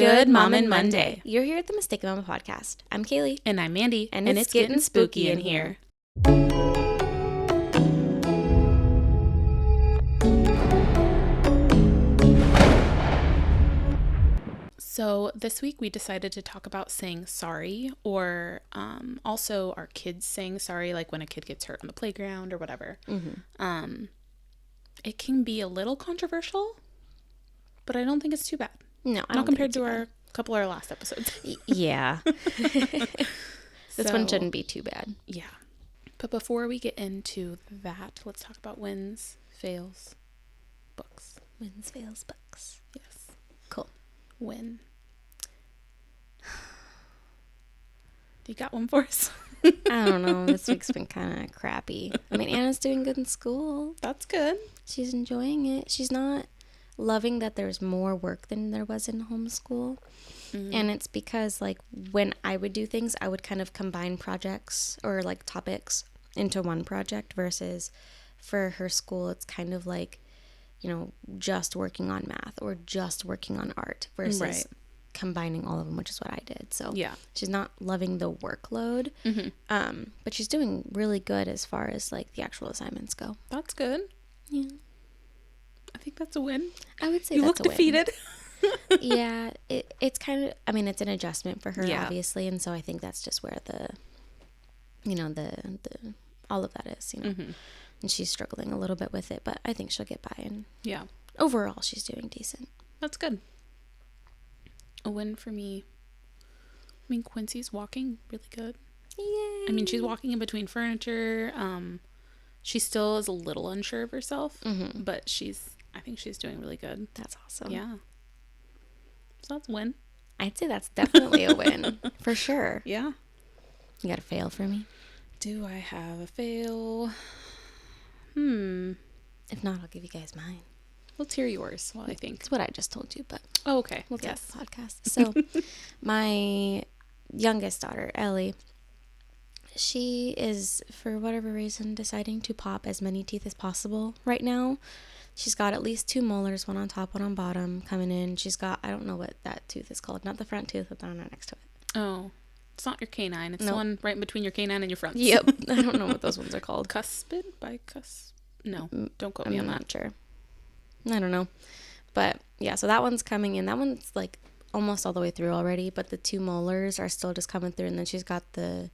Good Mom and Monday. You're here at the Mistaken Mama Podcast. I'm Kaylee. And I'm Mandee. And it's getting spooky in here. So this week we decided to talk about saying sorry, or also our kids saying sorry, like when a kid gets hurt on the playground or whatever. Mm-hmm. It can be a little controversial, but I don't think it's too bad. No, I don't Not compared think to it's our couple of our last episodes. Yeah. This one shouldn't be too bad. Yeah. But before we get into that, let's talk about wins, fails, books. Wins, fails, books. Yes. Cool. Win. You got one for us? I don't know. This week's been kind of crappy. I mean, Anna's doing good in school. That's good. She's enjoying it. She's not loving that there's more work than there was in homeschool. Mm-hmm. And it's because, like, when I would do things, I would kind of combine projects or, like, topics into one project versus for her school, it's kind of like, you know, just working on math or just working on art versus combining all of them, which is what I did. So yeah, she's not loving the workload, but she's doing really good as far as, like, the actual assignments go. That's good. Yeah. I think that's a win. I would say you that's look defeated. Yeah, it's kind of, I mean, it's an adjustment for her, obviously, and so I think that's just where the all of that is, you know. Mm-hmm. And she's struggling a little bit with it, but I think she'll get by, and overall she's doing decent. That's good. A win for me. I mean, Quincy's walking really good. Yay. I mean, she's walking in between furniture. She still is a little unsure of herself, but I think she's doing really good. That's awesome. Yeah. So that's a win. I'd say that's definitely a win. For sure. Yeah. You got a fail for me? Do I have a fail? If not, I'll give you guys mine. Let's hear yours while I think. That's what I just told you, but... Oh, okay. We'll do the podcast. So, my youngest daughter, Ellie, she is, for whatever reason, deciding to pop as many teeth as possible right now. She's got at least 2 molars, one on top, one on bottom, coming in. She's got, I don't know what that tooth is called. Not the front tooth, but the one right next to it. Oh. It's not your canine. It's the one right in between your canine and your fronts. Yep. I don't know what those ones are called. Cuspid? No. Don't quote me on that. I'm not sure. I don't know. But, yeah, so that one's coming in. That one's, like, almost all the way through already, but the 2 molars are still just coming through, and then she's got the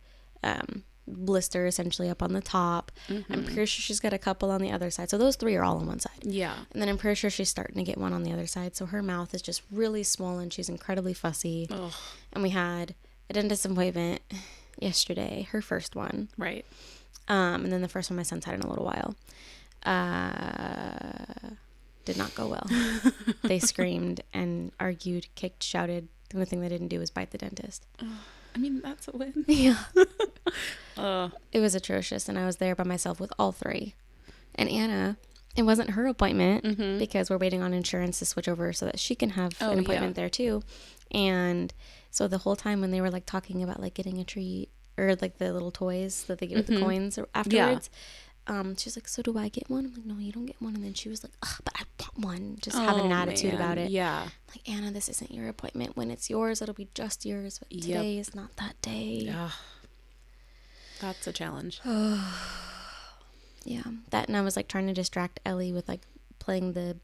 blister essentially up on the top. I'm pretty sure she's got a couple on the other side. So those 3 are all on one side. Yeah. And then I'm pretty sure she's starting to get one on the other side. So her mouth is just really swollen. She's incredibly fussy. Ugh. And we had a dentist appointment yesterday, her first one. Right. And then the first one my son's had in a little while. Did not go well. They screamed and argued, kicked, shouted. The only thing they didn't do was bite the dentist. I mean, that's a win. Yeah. It was atrocious, and I was there by myself with all 3. And Anna, it wasn't her appointment because we're waiting on insurance to switch over so that she can have an appointment there too. And so the whole time when they were, like, talking about, like, getting a treat or, like, the little toys that they get with the coins afterwards, she's like, so do I get one? I'm like, no, you don't get one. And then she was like, but I want one. Just having an attitude about it. Yeah. Like, Anna, this isn't your appointment. When it's yours, it'll be just yours. But today is not that day. Yeah. That's a challenge. Yeah. That, and I was, like, trying to distract Ellie with, like, playing the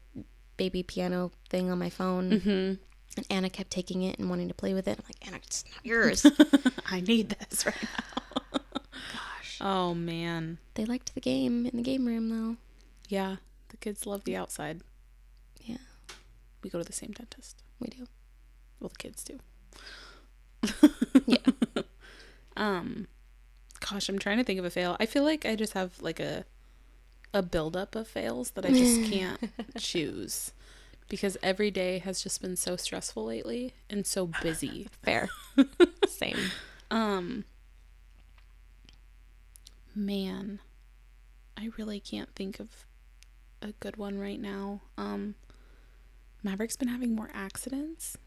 baby piano thing on my phone. And Anna kept taking it and wanting to play with it. I'm like, Anna, it's not yours. I need this right now. Gosh. Oh, man. They liked the game in the game room, though. Yeah. The kids love the outside. Yeah. We go to the same dentist. We do. Well, the kids do. Yeah. Gosh, I'm trying to think of a fail. I feel like I just have, like, a buildup of fails that I just can't choose. Because every day has just been so stressful lately and so busy. Fair. Same. Man, I really can't think of a good one right now. Maverick's been having more accidents.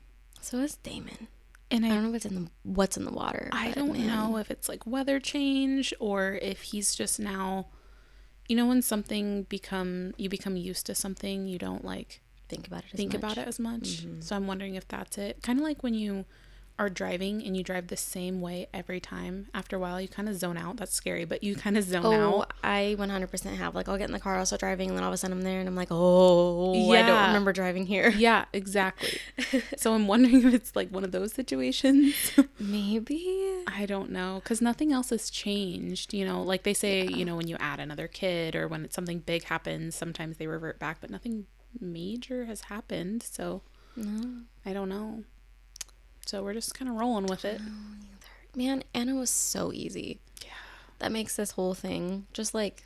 So is Damon. And I don't know what's in the water. I don't know if it's, like, weather change or if he's just now, you know, when something you become used to something, you don't, like, think about it as much. So I'm wondering if that's it. Kind of like when you are driving and you drive the same way every time. After a while, you kind of zone out. That's scary, but you kind of zone out. I 100% have. Like, I'll get in the car, I'll start driving, and then all of a sudden I'm there, and I'm like, I don't remember driving here. Yeah, exactly. So I'm wondering if it's like one of those situations. Maybe. I don't know, because nothing else has changed. You know, like they say, you know, when you add another kid or when something big happens, sometimes they revert back, but nothing major has happened. So no, I don't know. So we're just kind of rolling with it. Man, Anna was so easy. Yeah. That makes this whole thing just like...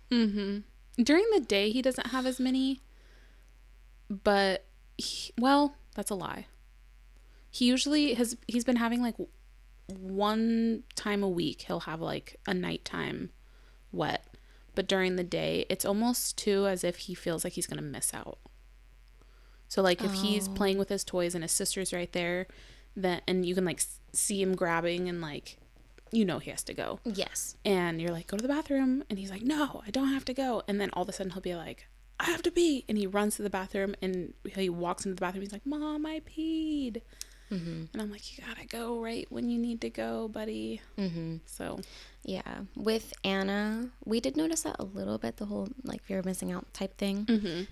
During the day, he doesn't have as many. But, that's a lie. He usually he's been having like one time a week, he'll have like a nighttime wet. But during the day, it's almost too as if he feels like he's going to miss out. So like if he's playing with his toys and his sister's right there, and you can like see him grabbing and like, you know, he has to go. Yes. And you're like, go to the bathroom. And he's like, no, I don't have to go. And then all of a sudden he'll be like, I have to pee. And he runs to the bathroom and he walks into the bathroom. He's like, Mom, I peed. And I'm like, you gotta go right when you need to go, buddy. So yeah, with Anna, we did notice that a little bit, the whole like fear of missing out type thing.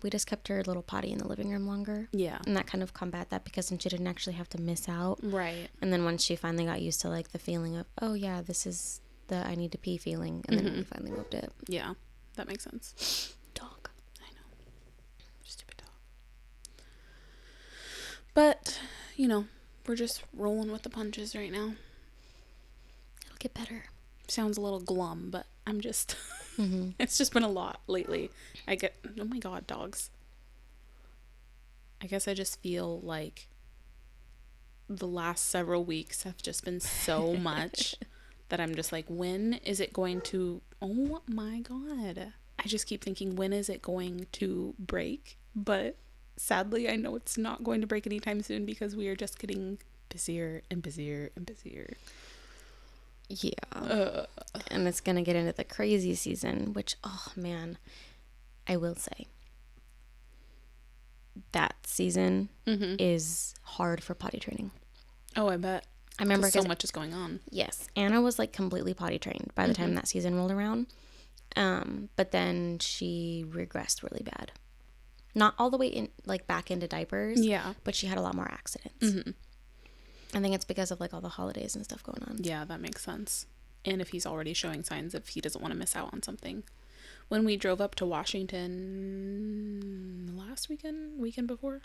We just kept her little potty in the living room longer. Yeah. And that kind of combat that, because then she didn't actually have to miss out. Right. And then once she finally got used to like the feeling of, oh yeah, this is the I need to pee feeling, and then we finally moved it. Yeah, that makes sense. Dog. I know. Stupid dog. But, you know, we're just rolling with the punches right now. It'll get better. Sounds a little glum, but I'm just... It's just been a lot lately. Oh my God, dogs. I guess I just feel like the last several weeks have just been so much that I'm just like, when is it going to... Oh my God. I just keep thinking, when is it going to break? But... sadly, I know it's not going to break anytime soon because we are just getting busier and busier and busier. Yeah. And it's going to get into the crazy season, which, oh man, I will say that season is hard for potty training. Oh, I bet. I remember so much is going on. Yes. Anna was like completely potty trained by the time that season rolled around. But then she regressed really bad. Not all the way in, like back into diapers. Yeah. But she had a lot more accidents. I think it's because of like all the holidays and stuff going on. Yeah, that makes sense. And if he's already showing signs of he doesn't want to miss out on something. When we drove up to Washington weekend before.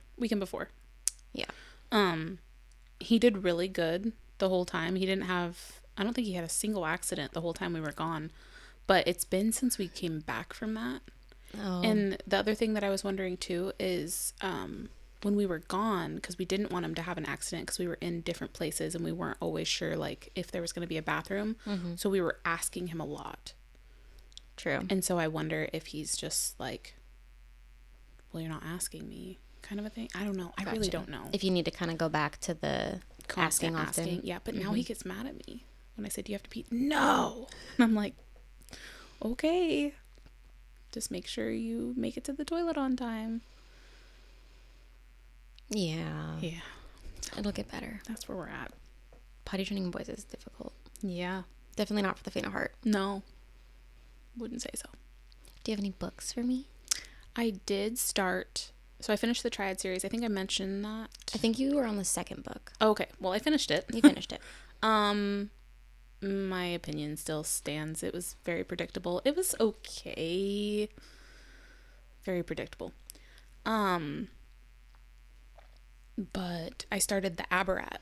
Yeah. He did really good the whole time. I don't think he had a single accident the whole time we were gone. But it's been since we came back from that. Oh. And the other thing that I was wondering too is when we were gone, because we didn't want him to have an accident because we were in different places and we weren't always sure like if there was going to be a bathroom. So we were asking him a lot. True. And so I wonder if he's just like, well, you're not asking me kind of a thing. I don't know. I really don't know. If you need to kind of go back to the constant asking. Yeah, but now he gets mad at me when I say, do you have to pee? No. And I'm like, okay. Just make sure you make it to the toilet on time. Yeah. Yeah. It'll get better. That's where we're at. Potty training boys is difficult. Yeah. Definitely not for the faint of heart. No. Wouldn't say so. Do you have any books for me? I did start... So I finished the Triad series. I think I mentioned that. I think you were on the second book. Oh, okay. Well, I finished it. You finished it. My opinion still stands. It was very predictable. It was okay. Very predictable. But I started The Aberrat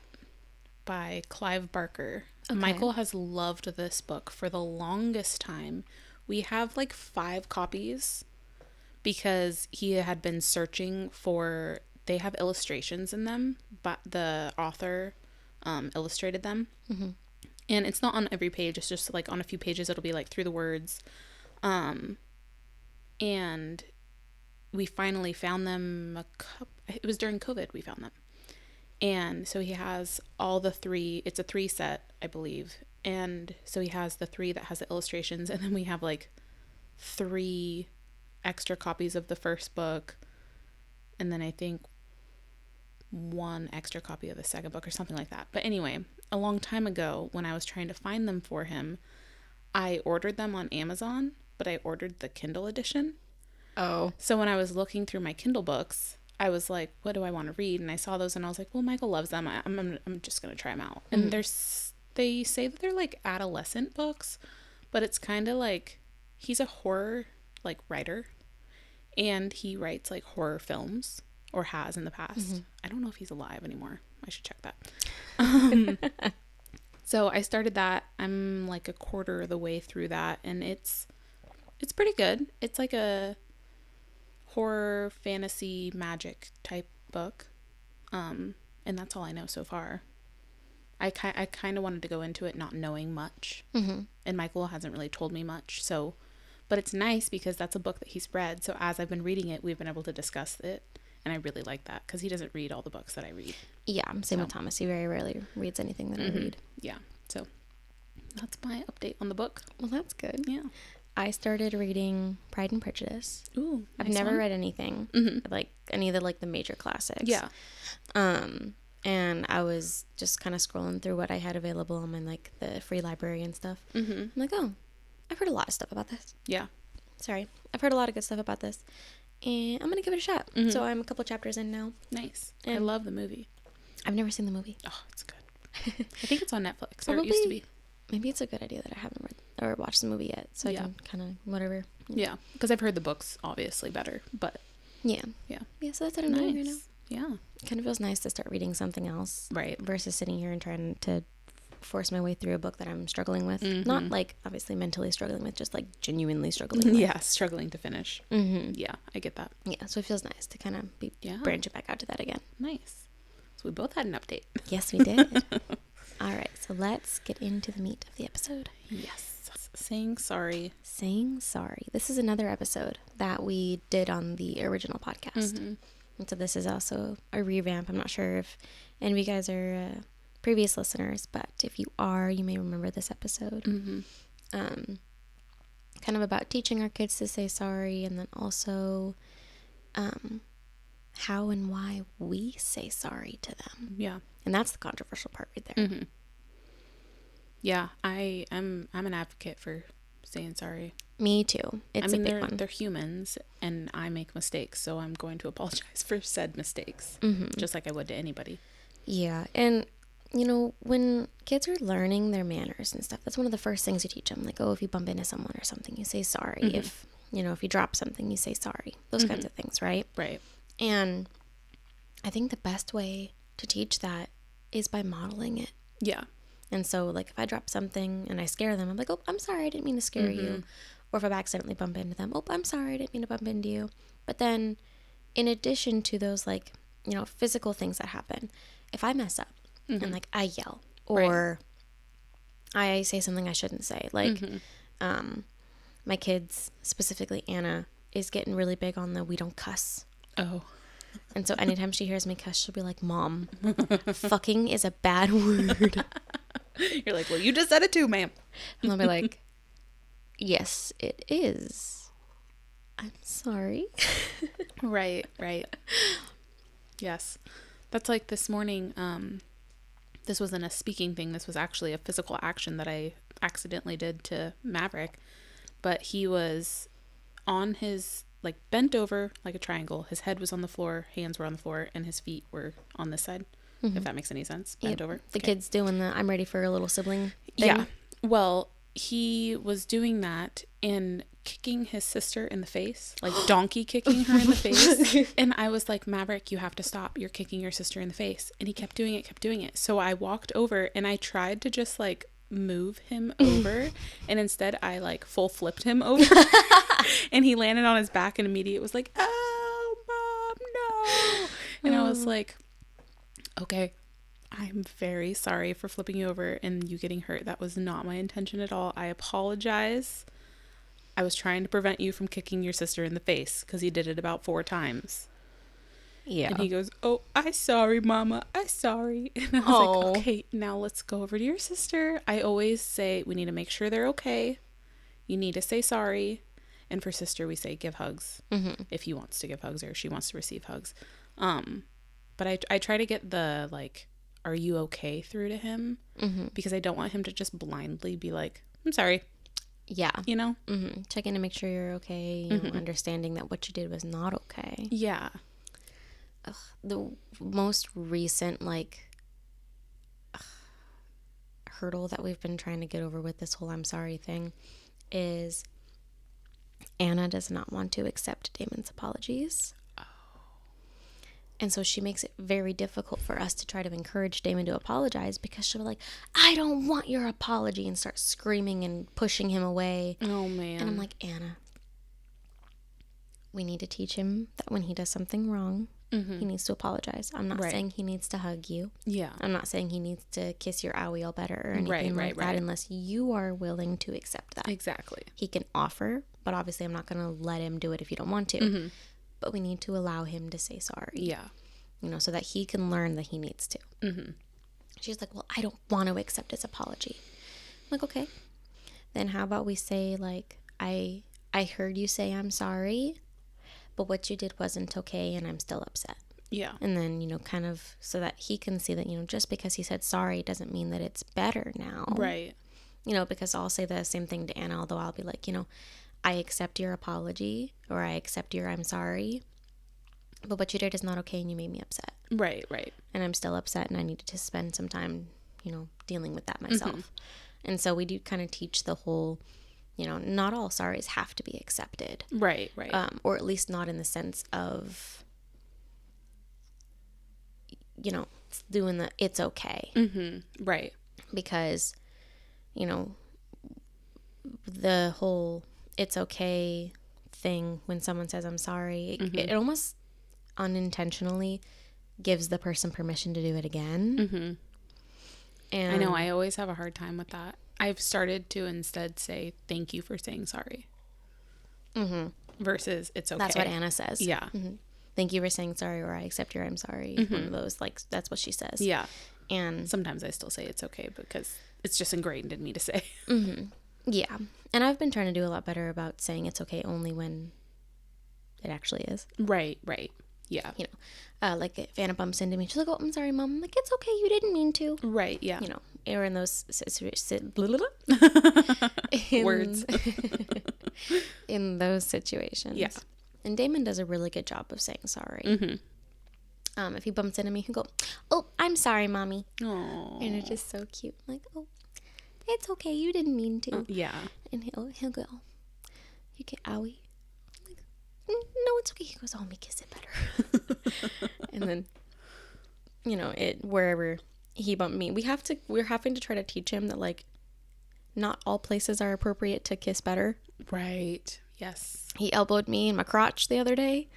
by Clive Barker. Okay. Michael has loved this book for the longest time. We have like 5 copies because he had been searching for... They have illustrations in them, but the author illustrated them. And it's not on every page. It's just like on a few pages, it'll be like through the words. And we finally found them it was during COVID we found them. And so he has all the 3, it's a 3 set, I believe. And so he has the 3 that has the illustrations. And then we have like 3 extra copies of the first book. and then I think one extra copy of the second book or something like that. But anyway, a long time ago when I was trying to find them for him, I ordered them on Amazon, but I ordered the Kindle edition. Oh. So when I was looking through my Kindle books, I was like, what do I want to read? And I saw those and I was like, well, Michael loves them. I'm just going to try them out. And they say that they're like adolescent books, but it's kind of like, he's a horror like writer, and he writes like horror films, or has in the past. I don't know if he's alive anymore. I should check that. So I started that. I'm like a quarter of the way through that, and it's pretty good. It's like a horror, fantasy, magic type book. And that's all I know so far. I kind of wanted to go into it not knowing much. And Michael hasn't really told me much. So, but it's nice because that's a book that he's read. So as I've been reading it, we've been able to discuss it. And I really like that because he doesn't read all the books that I read. Yeah, same with Thomas. He very rarely reads anything that I read. Yeah. So that's my update on the book. Well, that's good. Yeah. I started reading Pride and Prejudice. Ooh, I've never read anything like any of the like the major classics. Yeah. And I was just kind of scrolling through what I had available on my like the free library and stuff. I'm like, oh, I've heard a lot of stuff about this. Yeah. Sorry, I've heard a lot of good stuff about this, and I'm gonna give it a shot. So I'm a couple chapters in now. Nice. And I love the movie. I've never seen the movie. Oh, it's good. I think it's on Netflix. Or it used to be. Maybe it's a good idea that I haven't read or watched the movie yet, so I can kind of whatever. Yeah, because I've heard the books obviously better, but yeah. So that's what I'm doing right now. Yeah, it kind of feels nice to start reading something else, right? Versus sitting here and trying to force my way through a book that I'm struggling with. Not like obviously mentally struggling with, just like genuinely struggling with. Yeah, struggling to finish. Yeah, I get that. Yeah, so it feels nice to kind of branch it back out to that again. Nice. So we both had an update. Yes, we did. All right, so let's get into the meat of the episode. Yes. Saying sorry. Saying sorry. This is another episode that we did on the original podcast. And so this is also a revamp. I'm not sure if any of you guys are previous listeners, but if you are, you may remember this episode. Kind of about teaching our kids to say sorry, and then also how and why we say sorry to them. Yeah. And that's the controversial part right there. Yeah, I'm an advocate for saying sorry. Me too. It's a big one. They're humans, and I make mistakes, so I'm going to apologize for said mistakes, just like I would to anybody. Yeah, and you know, when kids are learning their manners and stuff, that's one of the first things you teach them. Like, oh, if you bump into someone or something, you say sorry. If you drop something, you say sorry. Those kinds of things, right? Right. And I think the best way to teach that is by modeling it. Yeah. And so, like, if I drop something and I scare them, I'm like, oh, I'm sorry, I didn't mean to scare you. Or if I accidentally bump into them, oh, I'm sorry, I didn't mean to bump into you. But then, in addition to those, like, physical things that happen, if I mess up and, like, I yell or I say something I shouldn't say, like, my kids, specifically Anna, is getting really big on the we don't cuss. Oh. And so anytime she hears me cuss, she'll be like, Mom, fucking is a bad word. You're like, well, you just said it too, ma'am. And I'll be like, yes, it is. I'm sorry. Right. Yes. That's like this morning. This wasn't a speaking thing. This was actually a physical action that I accidentally did to Maverick. But he was on his, like, bent over like a triangle. His head was on the floor, hands were on the floor, and his feet were on this side. If that makes any sense. Bent over. The kid's doing the I'm ready for a little sibling thing. Yeah. Well, he was doing that and kicking his sister in the face, like donkey kicking her in the face. And I was like, Maverick, you have to stop. You're kicking your sister in the face. And he kept doing it. So I walked over and I tried to just like move him over. And instead I like full flipped him over. And he landed on his back and immediately was like, oh, Mom, no. And I was like, okay, I'm very sorry for flipping you over and you getting hurt. That was not my intention at all. I apologize. I was trying to prevent you from kicking your sister in the face because he did it about 4 times. Yeah. And he goes, oh, I sorry, Mama. I sorry. And I was like, okay, now let's go over to your sister. I always say we need to make sure they're okay. You need to say sorry. And for sister, we say give hugs if he wants to give hugs or she wants to receive hugs. But I try to get the, like, are you okay through to him? Because I don't want him to just blindly be like, I'm sorry. Yeah. You know? Checking to make sure you're okay. You know, understanding that what you did was not okay. Yeah. The most recent, like, hurdle that we've been trying to get over with this whole I'm sorry thing is Anna does not want to accept Damon's apologies. And so she makes it very difficult for us to try to encourage Damon to apologize because she'll be like, I don't want your apology, and start screaming and pushing him away. Oh, man. And I'm like, Anna, we need to teach him that when he does something wrong, he needs to apologize. I'm not saying he needs to hug you. Yeah. I'm not saying he needs to kiss your owie all better or anything like that unless you are willing to accept that. Exactly. He can offer, but obviously I'm not going to let him do it if you don't want to. But we need to allow him to say sorry. Yeah. You know, so that he can learn that he needs to. She's like, well, I don't want to accept his apology. I'm like, okay. Then how about we say, like, I heard you say I'm sorry, but what you did wasn't okay and I'm still upset. Yeah. And then, you know, kind of so that he can see that, you know, just because he said sorry doesn't mean that it's better now. Right. You know, because I'll say the same thing to Anna, although I'll be like, you know, I accept your apology or I accept your I'm sorry, but what you did is not okay and you made me upset. Right, right. And I'm still upset and I needed to spend some time, you know, dealing with that myself. And so we do kind of teach the whole, you know, not all sorries have to be accepted. Right, right. Or at least not in the sense of, you know, doing the it's okay. Right. Because, you know, the whole it's okay thing when someone says I'm sorry, it almost unintentionally gives the person permission to do it again. And I know, I always have a hard time with that. I've started to instead say thank you for saying sorry versus it's okay. That's what Anna says. Yeah. Thank you for saying sorry, or I accept your I'm sorry. One of those, like, that's what she says. Yeah. And sometimes I still say it's okay because it's just ingrained in me to say. Yeah. And I've been trying to do a lot better about saying it's okay only when it actually is. Right, right. Yeah. You know, like if Anna bumps into me, she's like, oh, I'm sorry, Mom. I'm like, it's okay. You didn't mean to. Right, yeah. You know, or in those words. In those situations. Yeah. And Damon does a really good job of saying sorry. If he bumps into me, he'll go, oh, I'm sorry, Mommy. Aww. And it's just so cute. I'm like, oh, it's okay. You didn't mean to. Yeah. And he'll go, oh, you get owie. I'm like, no, it's okay. He goes, oh, let me kiss it better. And then, you know, wherever he bumped me, we're having to try to teach him that, like, not all places are appropriate to kiss better. Right. Yes. He elbowed me in my crotch the other day,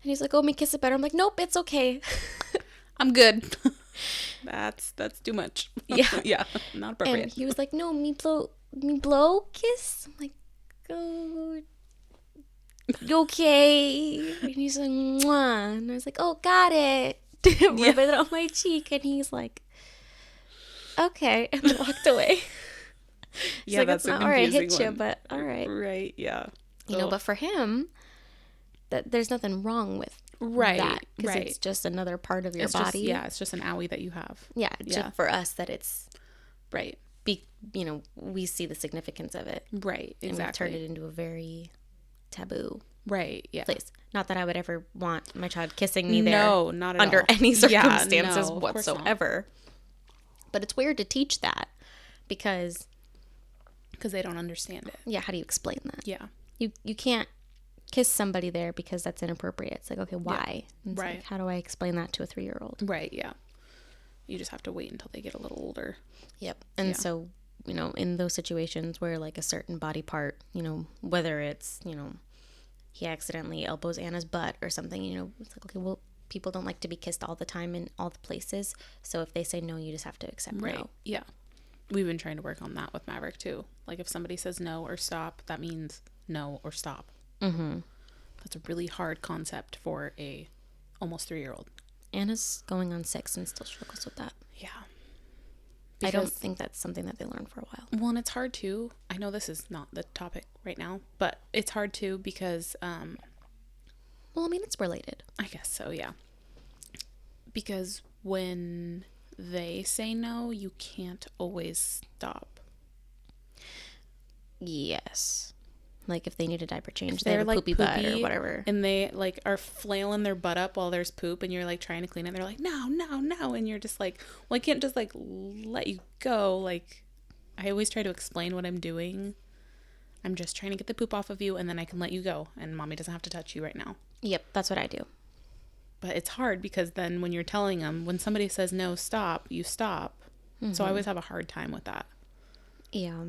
and he's like, oh, let me kiss it better. I'm like, nope, it's okay. I'm good. That's too much. Yeah. Yeah. Not appropriate. And he was like, no, me blow kiss. I'm like, oh, okay. And he's like, mwah. And I was like, oh, got it. Rubbing it on my cheek. And he's like, okay. And then walked away. Yeah, like, that's it's a not where I hit confusing you, one. but all right. Right, yeah. You know, but for him, there's nothing wrong with that. Because it's just another part of your body. It's just an owie that you have. Yeah, just for us that it's... Right. You know, we see the significance of it. Right, exactly. And we turn it into a very taboo place. Not that I would ever want my child kissing me there. No, not at under all. any circumstances no, whatsoever. But it's weird to teach that because they don't understand it. Yeah, how do you explain that? Yeah. You can't kiss somebody there because that's inappropriate. It's like, okay, why? Yeah. It's right. Like, how do I explain that to a 3-year-old? Right, yeah. You just have to wait until they get a little older. Yep. And so, you know, in those situations where, like, a certain body part, you know, whether it's, you know, he accidentally elbows Anna's butt or something, you know, it's like, okay, well, people don't like to be kissed all the time in all the places. So if they say no, you just have to accept no. Yeah. We've been trying to work on that with Maverick, too. Like, if somebody says no or stop, that means no or stop. That's a really hard concept for a almost 3-year-old. Anna's going on 6 and still struggles with that. Yeah. I don't think that's something that they learn for a while. Well, and it's hard too. I know this is not the topic right now, but it's hard too because well, I mean, it's related. I guess so, yeah. Because when they say no, you can't always stop. Yes. Like if they need a diaper change, they have a poopy butt or whatever. And they like are flailing their butt up while there's poop and you're like trying to clean it. They're like, no. And you're just like, well, I can't just like let you go. Like I always try to explain what I'm doing. I'm just trying to get the poop off of you and then I can let you go. And mommy doesn't have to touch you right now. Yep, that's what I do. But it's hard because then when you're telling them, when somebody says no, stop, you stop. Mm-hmm. So I always have a hard time with that. Yeah.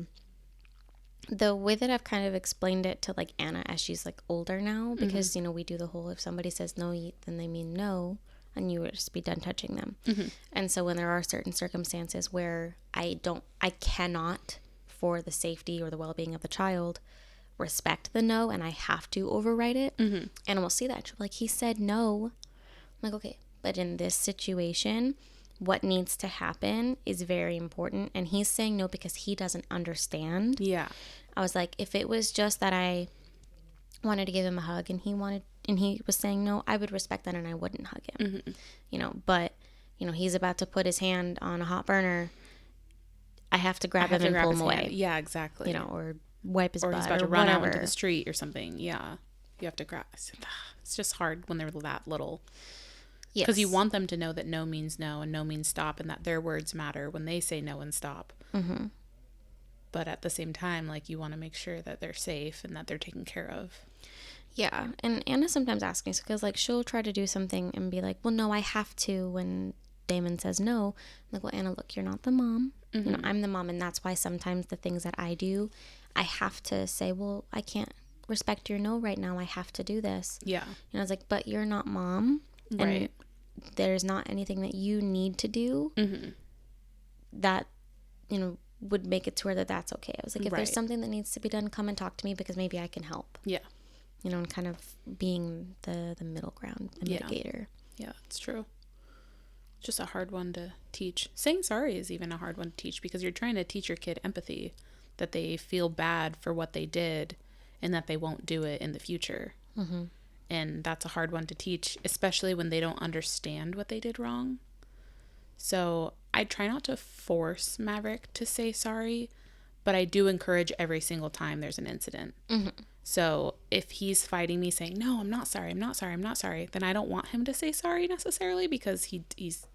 The way that I've kind of explained it to like Anna as she's like older now, because, mm-hmm. We do the whole, if somebody says no, then they mean no, and you would just be done touching them. Mm-hmm. And so when there are certain circumstances where I cannot, for the safety or the well-being of the child, respect the no, and I have to override it, mm-hmm. and we'll see that. She'll be like, he said no. I'm like, okay, but in this situation, what needs to happen is very important, and he's saying no because he doesn't understand. Yeah. I was like, if it was just that I wanted to give him a hug and he was saying no, I would respect that and I wouldn't hug him. Mm-hmm. But he's about to put his hand on a hot burner. I have to grab him and pull him away. Yeah, exactly. Or wipe his butt or he's about to run out into the street or something. Yeah. You have to grab. It's just hard when they're that little. Because you want them to know that no means no and no means stop, and that their words matter when they say no and stop. Mm-hmm. But at the same time, like, you want to make sure that they're safe and that they're taken care of. Yeah. And Anna sometimes asks me, because like she'll try to do something and be like, well, no, I have to, when Damon says no. I'm like, well, Anna, look, you're not the mom. Mm-hmm. I'm the mom, and that's why sometimes the things that I do, I have to say, well, I can't respect your no right now. I have to do this. Yeah. And I was like, but you're not mom. Right. And there's not anything that you need to do mm-hmm. that, would make it to where that's okay. I was like, if there's something that needs to be done, come and talk to me because maybe I can help. Yeah. And kind of being the middle ground, the mitigator. Yeah, it's true. It's just a hard one to teach. Saying sorry is even a hard one to teach because you're trying to teach your kid empathy, that they feel bad for what they did and that they won't do it in the future. Mm-hmm. And that's a hard one to teach, especially when they don't understand what they did wrong. So I try not to force Maverick to say sorry, but I do encourage every single time there's an incident. Mm-hmm. So if he's fighting me saying, no, I'm not sorry, then I don't want him to say sorry necessarily because he's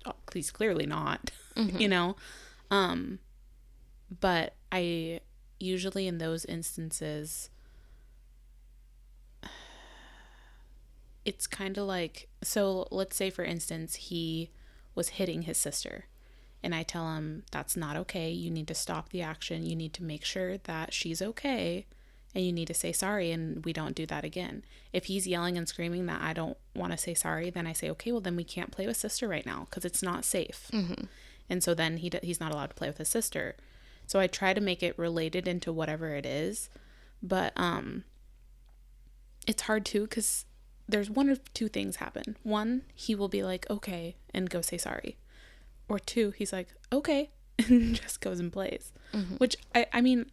clearly not, mm-hmm. But I usually in those instances, it's kind of like, so let's say for instance, he was hitting his sister and I tell him that's not okay. You need to stop the action. You need to make sure that she's okay and you need to say sorry and we don't do that again. If he's yelling and screaming that I don't want to say sorry, then I say, okay, well then we can't play with sister right now because it's not safe. Mm-hmm. And so then he's not allowed to play with his sister. So I try to make it related into whatever it is. But it's hard too because there's one of two things happen. One, he will be like, okay, and go say sorry. Or two, he's like, okay, and just goes and plays. Mm-hmm. Which, I mean,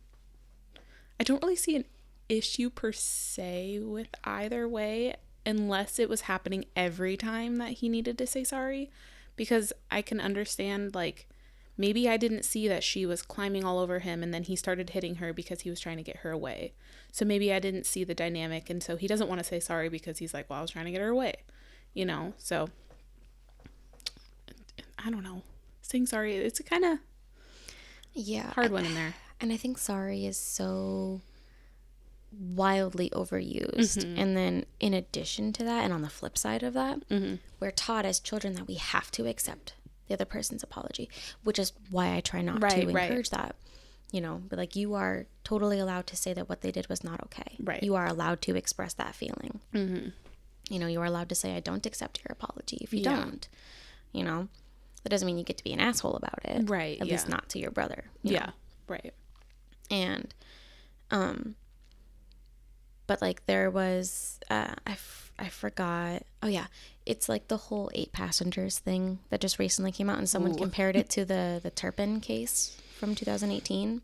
I don't really see an issue per se with either way, unless it was happening every time that he needed to say sorry. Because I can understand, like, maybe I didn't see that she was climbing all over him and then he started hitting her because he was trying to get her away. So maybe I didn't see the dynamic, and so he doesn't want to say sorry because he's like, well, I was trying to get her away, so I don't know. Saying sorry, it's a kind of hard one in there. And I think sorry is so wildly overused. Mm-hmm. And then in addition to that, and on the flip side of that, mm-hmm. we're taught as children that we have to accept the other person's apology, which is why I try not to encourage that. But like, you are totally allowed to say that what they did was not okay. Right. You are allowed to express that feeling. Mm-hmm. You are allowed to say, I don't accept your apology if you don't. That doesn't mean you get to be an asshole about it. Right. At least not to your brother. You know? Right. And, but like there was, I forgot. Oh yeah, it's like the whole 8 passengers thing that just recently came out, and someone compared it to the Turpin case from 2018.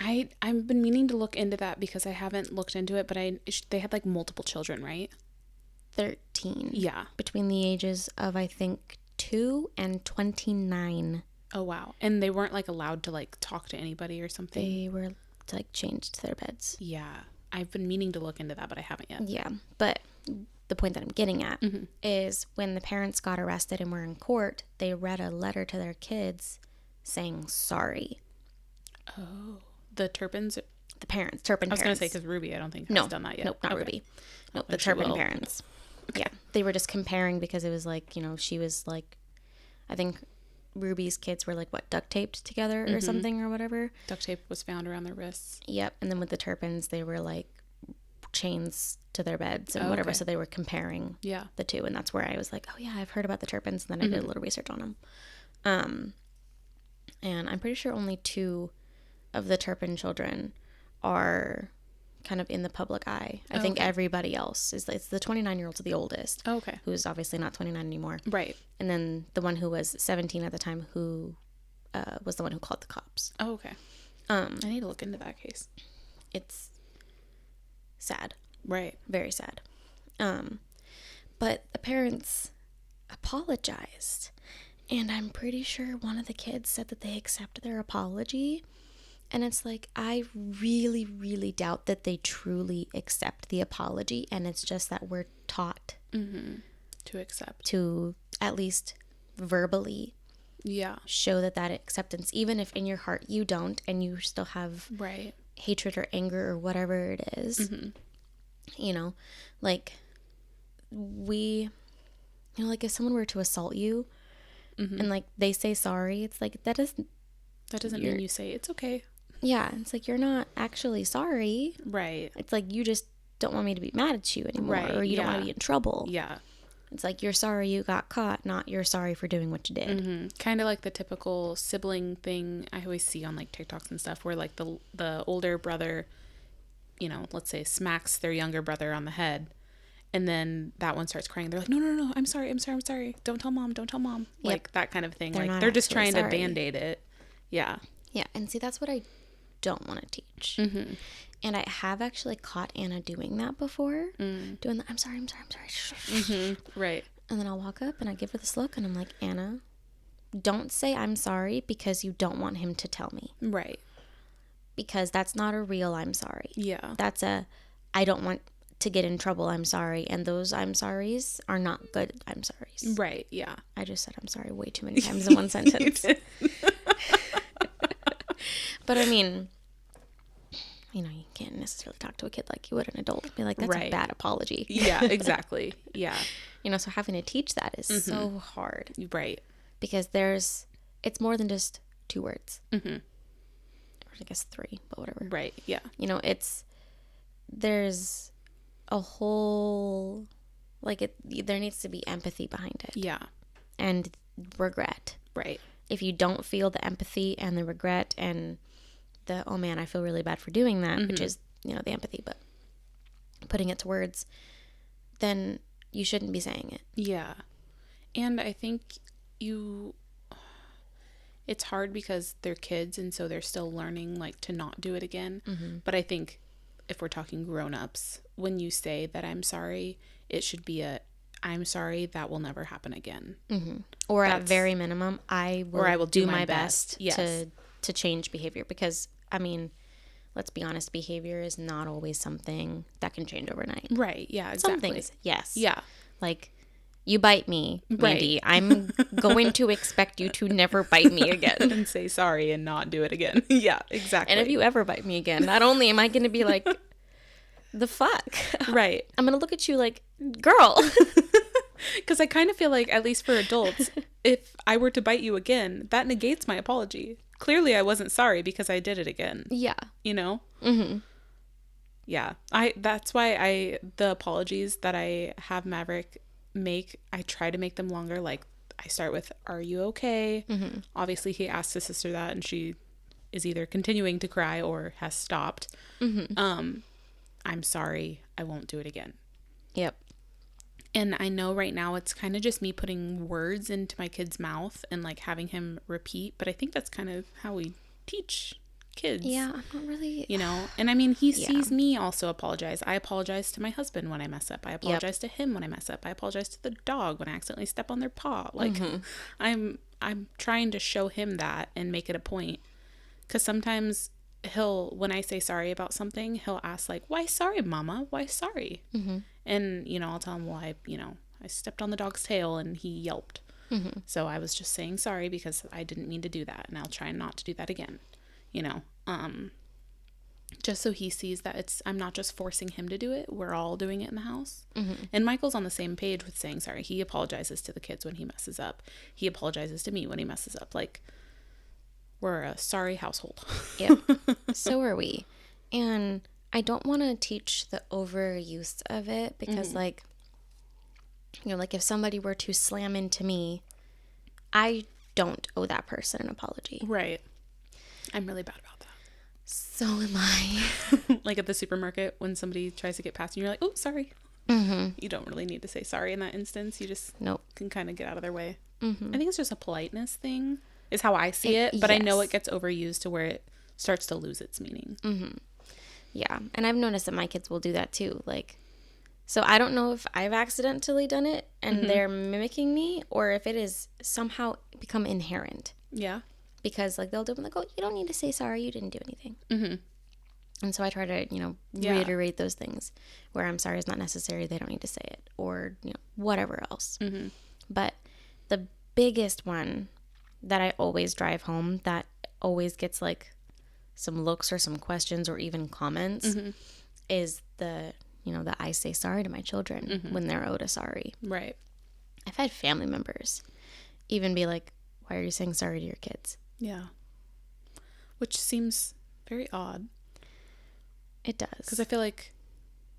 I've been meaning to look into that because I haven't looked into it, but they had like multiple children, right? 13. Yeah. Between the ages of, I think, 2 and 29. Oh, wow. And they weren't like allowed to like talk to anybody or something? They were like changed to their beds. Yeah. I've been meaning to look into that, but I haven't yet. Yeah. But the point that I'm getting at is when the parents got arrested and were in court, they read a letter to their kids saying sorry. Oh. The Turpins? The parents. Turpin parents. I was going to say because Ruby, I don't think has done that yet. Nope, not Ruby. Nope, the Turpin parents. Okay. Yeah. They were just comparing because it was like, you know, she was like, I think Ruby's kids were like, what, duct taped together or something or whatever. Duct tape was found around their wrists. Yep. And then with the Turpins, they were like chains to their beds and whatever. So they were comparing the two. And that's where I was like, oh yeah, I've heard about the Turpins. And then I did a little research on them. And I'm pretty sure only 2 of the Turpin children are kind of in the public eye. I think everybody else is, it's the 29-year-old's the oldest. Oh, okay. Who's obviously not 29 anymore. Right. And then the one who was 17 at the time who was the one who called the cops. Oh, okay. I need to look into that case. It's sad. Right. Very sad. But the parents apologized. And I'm pretty sure one of the kids said that they accepted their apology. And it's like, I really, really doubt that they truly accept the apology. And it's just that we're taught to accept. To at least verbally show that acceptance. Even if in your heart you don't and you still have hatred or anger or whatever it is. You know, like like if someone were to assault you and like they say sorry, it's like that doesn't mean you say it's okay. Yeah, it's like you're not actually sorry. Right. It's like you just don't want me to be mad at you anymore, or you don't want to be in trouble. Yeah. It's like you're sorry you got caught, not you're sorry for doing what you did. Kind of like the typical sibling thing I always see on like TikToks and stuff, where like the older brother, you know, let's say smacks their younger brother on the head, and then that one starts crying. They're like, no, I'm sorry. Don't tell mom. Yep. Like that kind of thing. They're just trying to Band-Aid it. Yeah. Yeah, and see, that's what I don't want to teach. And I have actually caught Anna doing that before. Doing the, I'm sorry. Right. And then I'll walk up and I give her this look and I'm like, Anna, don't say I'm sorry because you don't want him to tell me. Right. Because that's not a real I'm sorry. Yeah. That's I don't want to get in trouble I'm sorry. And those I'm sorries are not good I'm sorries. Right, yeah. I just said I'm sorry way too many times in one sentence. But I mean, you know, you can't necessarily talk to a kid like you would an adult and be like, that's a bad apology. Yeah, exactly. Yeah. You know, so having to teach that is so hard. Right. Because it's more than just 2 words. Or I guess 3, but whatever. Right, yeah. You know, there's a whole, like, there needs to be empathy behind it. Yeah. And regret. Right. If you don't feel the empathy and the regret and the, oh man, I feel really bad for doing that, which is, you know, the empathy, but putting it to words, then you shouldn't be saying it. Yeah. And I think it's hard because they're kids and so they're still learning like to not do it again. But I think if we're talking grown-ups, when you say that I'm sorry, it should be I'm sorry, that will never happen again. Or at very minimum, I will do my best to change behavior. Because, I mean, let's be honest, behavior is not always something that can change overnight. Right, yeah, exactly. Some things, yes. Yeah. Like, you bite me, Mandee. I'm going to expect you to never bite me again. And say sorry and not do it again. Yeah, exactly. And if you ever bite me again, not only am I going to be like, the fuck? Right. I'm going to look at you like, girl. Because I kind of feel like, at least for adults, if I were to bite you again, that negates my apology. Clearly I wasn't sorry because I did it again. Yeah. You know? Yeah. That's why the apologies that I have Maverick make, I try to make them longer. Like, I start with, are you okay? Obviously he asked his sister that and she is either continuing to cry or has stopped. I'm sorry. I won't do it again. Yep. And I know right now it's kind of just me putting words into my kid's mouth and like having him repeat. But I think that's kind of how we teach kids. Yeah, I'm not really... You know? And I mean, he sees me also apologize. I apologize to my husband when I mess up. I apologize to him when I mess up. I apologize to the dog when I accidentally step on their paw. Like, I'm trying to show him that and make it a point. Because sometimes when I say sorry about something, he'll ask like, why sorry, mama? Why sorry? And, you know, I'll tell him, well, I stepped on the dog's tail and he yelped. So I was just saying sorry because I didn't mean to do that. And I'll try not to do that again, you know, just so he sees that I'm not just forcing him to do it. We're all doing it in the house. And Michael's on the same page with saying sorry. He apologizes to the kids when he messes up. He apologizes to me when he messes up. Like, we're a sorry household. Yep. So are we. And I don't want to teach the overuse of it because, like, you know, like if somebody were to slam into me, I don't owe that person an apology. Right. I'm really bad about that. So am I. Like at the supermarket when somebody tries to get past you, you're like, oh, sorry. You don't really need to say sorry in that instance. You just can kind of get out of their way. I think it's just a politeness thing is how I see it. But I know it gets overused to where it starts to lose its meaning. Yeah. And I've noticed that my kids will do that too. Like, so I don't know if I've accidentally done it and they're mimicking me or if it is somehow become inherent. Yeah. Because like they'll do it like, oh, you don't need to say sorry. You didn't do anything. And so I try to, you know, reiterate those things where I'm sorry is not necessary. They don't need to say it or, you know, whatever else. But the biggest one that I always drive home that always gets like some looks or some questions or even comments is the, you know, that I say sorry to my children when they're owed a sorry. Right. I've had family members even be like, why are you saying sorry to your kids? Yeah. Which seems very odd. It does. Because I feel like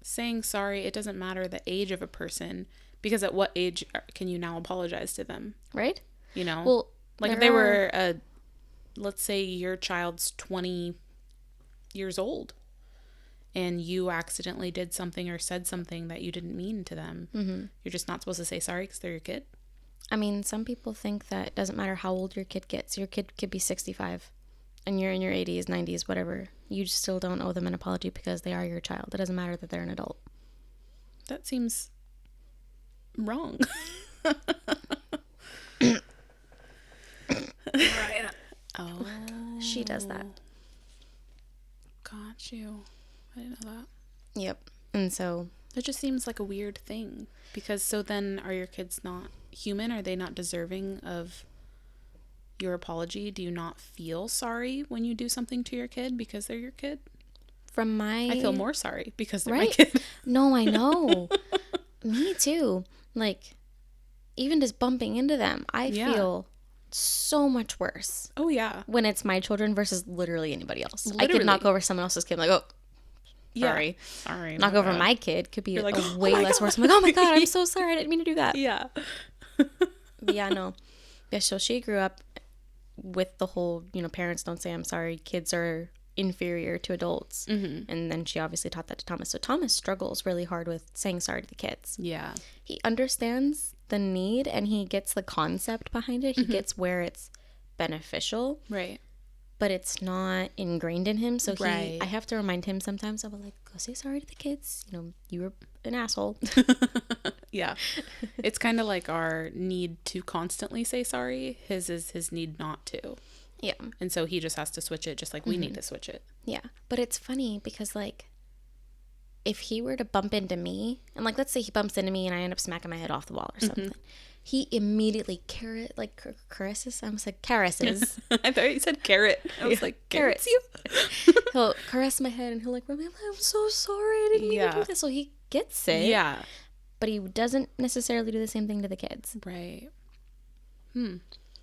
saying sorry, it doesn't matter the age of a person because at what age can you now apologize to them? Right? You know? Well, like if they were, let's say your child's 20 years old and you accidentally did something or said something that you didn't mean to them, you're just not supposed to say sorry because they're your kid? I mean, some people think that it doesn't matter how old your kid gets. Your kid could be 65 and you're in your 80s, 90s, whatever. You still don't owe them an apology because they are your child. It doesn't matter that they're an adult. That seems wrong. Right. Oh. She does that. Got you. I didn't know that. Yep. And so it just seems like a weird thing because so then are your kids not human? Are they not deserving of your apology? Do you not feel sorry when you do something to your kid because they're your kid? I feel more sorry because they're my kid. No, I know. Me too. Like, even just bumping into them, I feel so much worse. Oh, yeah. When it's my children versus literally anybody else. Literally. I could knock over someone else's kid. I'm like, oh, sorry. Yeah. Sorry. Knock over my kid could be like, way less worse. I'm like, oh my God, I'm so sorry. I didn't mean to do that. Yeah. But yeah, no. Yeah, so she grew up with the whole, you know, parents don't say I'm sorry. Kids are inferior to adults. And then she obviously taught that to Thomas. So Thomas struggles really hard with saying sorry to the kids. Yeah. He understands the need and he gets the concept behind it. He gets where it's beneficial. Right. But it's not ingrained in him. So I have to remind him sometimes. I'm like, go say sorry to the kids. You know, you were an asshole. Yeah. It's kind of like our need to constantly say sorry. His is his need not to. Yeah. And so he just has to switch it just like we need to switch it. Yeah. But it's funny because like if he were to bump into me and like let's say he bumps into me and I end up smacking my head off the wall or something. He immediately caresses. I almost said caresses. I thought you said carrot. I was like, carrots you? He'll caress my head and he'll like, I'm so sorry. I didn't mean to do this. So he gets it. Yeah. But he doesn't necessarily do the same thing to the kids. Right.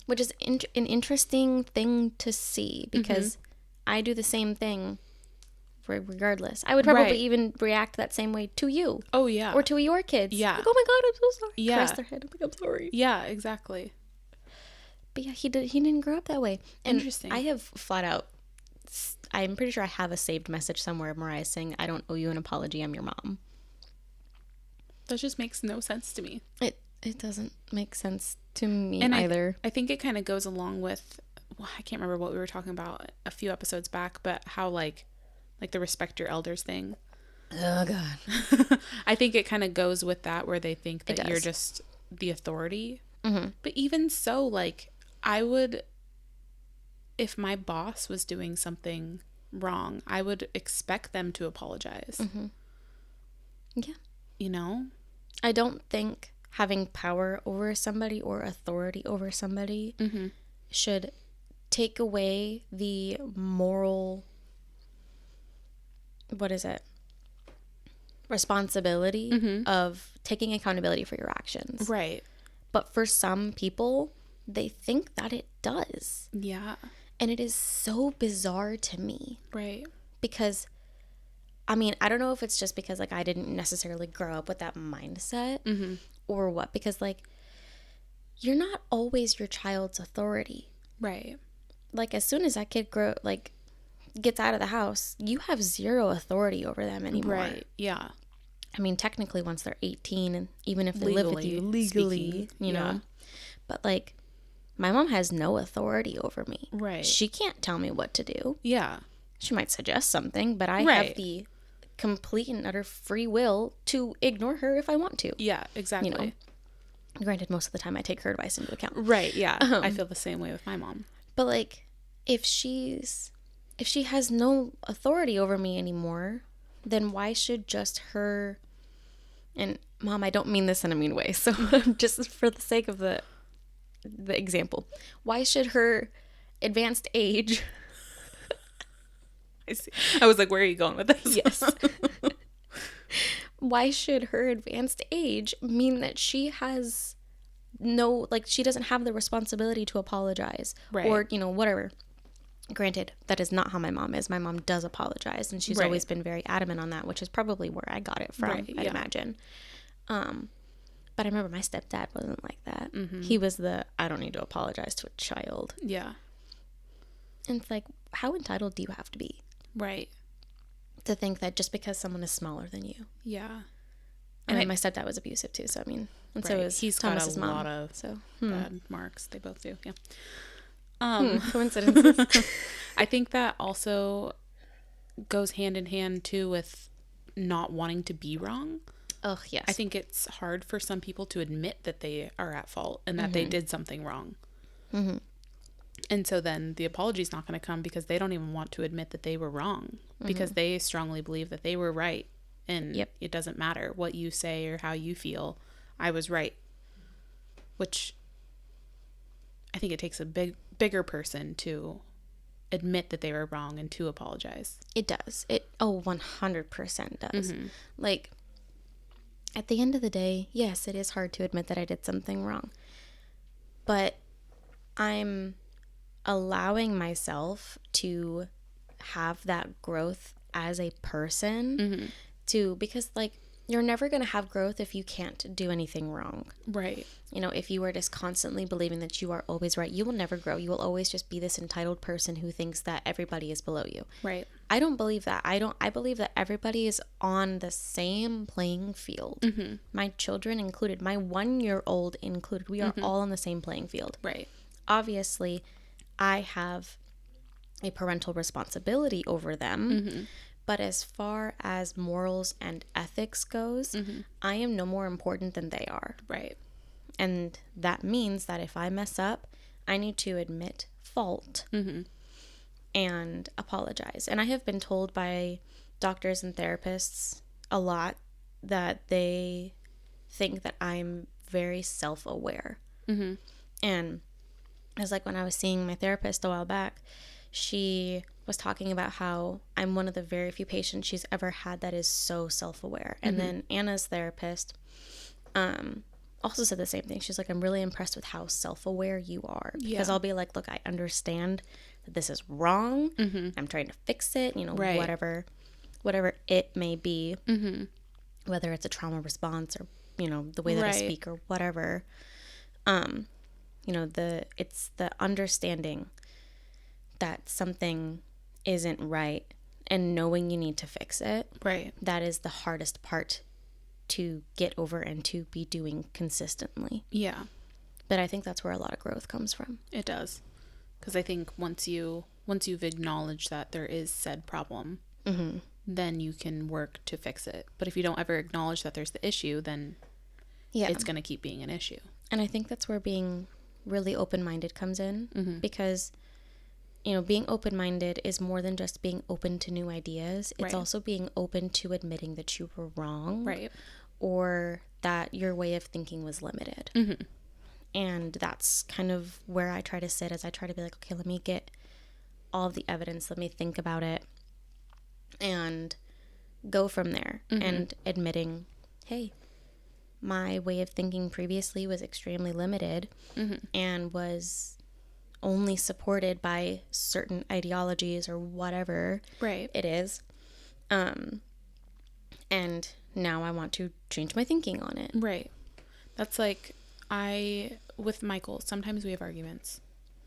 Which is an interesting thing to see because I do the same thing regardless. I would probably even react that same way to you. Oh, yeah. Or to your kids. Yeah. Like, oh my God, I'm so sorry. Yeah. Caress their head. I'm like, I'm sorry. Yeah, exactly. But yeah, he didn't grow up that way. And interesting. I have flat out, I'm pretty sure I have a saved message somewhere of Mariah saying, I don't owe you an apology. I'm your mom. That just makes no sense to me. It doesn't make sense to me and either. I think it kind of goes along with, well, I can't remember what we were talking about a few episodes back, but how like the respect your elders thing. Oh God. I think it kind of goes with that, where they think that you're just the authority. Mm-hmm. But even so, like, I would, if my boss was doing something wrong, I would expect them to apologize. Mm-hmm. Yeah. You know? I don't think having power over somebody or authority over somebody mm-hmm. should take away the moral, responsibility mm-hmm. of taking accountability for your actions. Right. But for some people, they think that it does. Yeah. And it is so bizarre to me. Right. Because, I mean, I don't know if it's just because, like, I didn't necessarily grow up with that mindset mm-hmm. or what. Because, like, you're not always your child's authority. Right. Like, as soon as that kid gets out of the house, you have zero authority over them anymore. Right. Yeah. I mean, technically, once they're 18, and even if they live with you legally, speaking, you know. But, like, my mom has no authority over me. Right. She can't tell me what to do. Yeah. She might suggest something, but I have the complete and utter free will to ignore her if I want to. Yeah, exactly. You know? Granted, most of the time I take her advice into account. Right, yeah. I feel the same way with my mom. But, like, if she has no authority over me anymore, then why should just her, and Mom, I don't mean this in a mean way, so just for the sake of the example, why should her advanced age I see. I was like, where are you going with this? Yes. Why should her advanced age mean that she has she doesn't have the responsibility to apologize? Right. Or, you know, whatever. Granted, that is not how my mom is. My mom does apologize, and she's always been very adamant on that, which is probably where I got it from, I'd imagine. But I remember my stepdad wasn't like that. Mm-hmm. He was I don't need to apologize to a child. Yeah. And it's like, how entitled do you have to be? Right. To think that just because someone is smaller than you. Yeah. And my stepdad was abusive too, so I mean, and so is he's Thomas's got a mom. lot of bad marks. They both do. Yeah. Coincidences. I think that also goes hand in hand too with not wanting to be wrong. Oh, yes. I think it's hard for some people to admit that they are at fault and that mm-hmm. they did something wrong. Mm-hmm. And so then the apology's not going to come because they don't even want to admit that they were wrong, because they strongly believe that they were right. And it doesn't matter what you say or how you feel. I was right. Which I think it takes a bigger person to admit that they were wrong and to apologize. It does. 100% does. Mm-hmm. Like, at the end of the day, yes, it is hard to admit that I did something wrong. But I'm allowing myself to have that growth as a person because, like, you're never going to have growth if you can't do anything wrong. Right. You know, if you are just constantly believing that you are always right, you will never grow. You will always just be this entitled person who thinks that everybody is below you. Right. I don't believe that. I believe that everybody is on the same playing field. Mm-hmm. My children included, my 1-year-old included. We are all on the same playing field. Right. Obviously, I have a parental responsibility over them. Mm-hmm. But as far as morals and ethics goes, I am no more important than they are. Right. And that means that if I mess up, I need to admit fault and apologize. And I have been told by doctors and therapists a lot that they think that I'm very self-aware. Mm-hmm. And it was like when I was seeing my therapist a while back, she was talking about how I'm one of the very few patients she's ever had that is so self-aware. And then Anna's therapist also said the same thing. She's like, I'm really impressed with how self-aware you are. Because I'll be like, look, I understand that this is wrong. I'm trying to fix it, you know, whatever it may be. Whether it's a trauma response or, you know, the way that I speak or whatever. You know, it's the understanding that something isn't right and knowing you need to fix it. Right. That is the hardest part to get over and to be doing consistently. Yeah. But I think that's where a lot of growth comes from. It does. Because I think once you've acknowledged that there is said problem, then you can work to fix it. But if you don't ever acknowledge that there's the issue, then it's going to keep being an issue. And I think that's where being really open-minded comes in, because, you know, being open-minded is more than just being open to new ideas. It's also being open to admitting that you were wrong, right, or that your way of thinking was limited. And that's kind of where I try to sit, as I try to be like, okay, let me get all of the evidence, let me think about it, and go from there. And admitting, hey, my way of thinking previously was extremely limited and was only supported by certain ideologies or whatever it is. And now I want to change my thinking on it. Right. That's like, with Michael, sometimes we have arguments.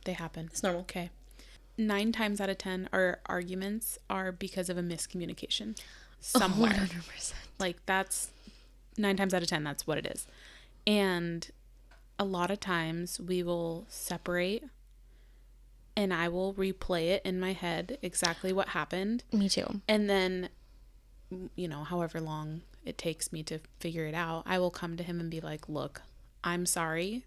They happen. It's normal. Okay. 9 times out of 10, our arguments are because of a miscommunication somewhere. 100%. Like, that's 9 times out of 10, that's what it is. And a lot of times we will separate and I will replay it in my head exactly what happened. Me too. And then, you know, however long it takes me to figure it out, I will come to him and be like, look, I'm sorry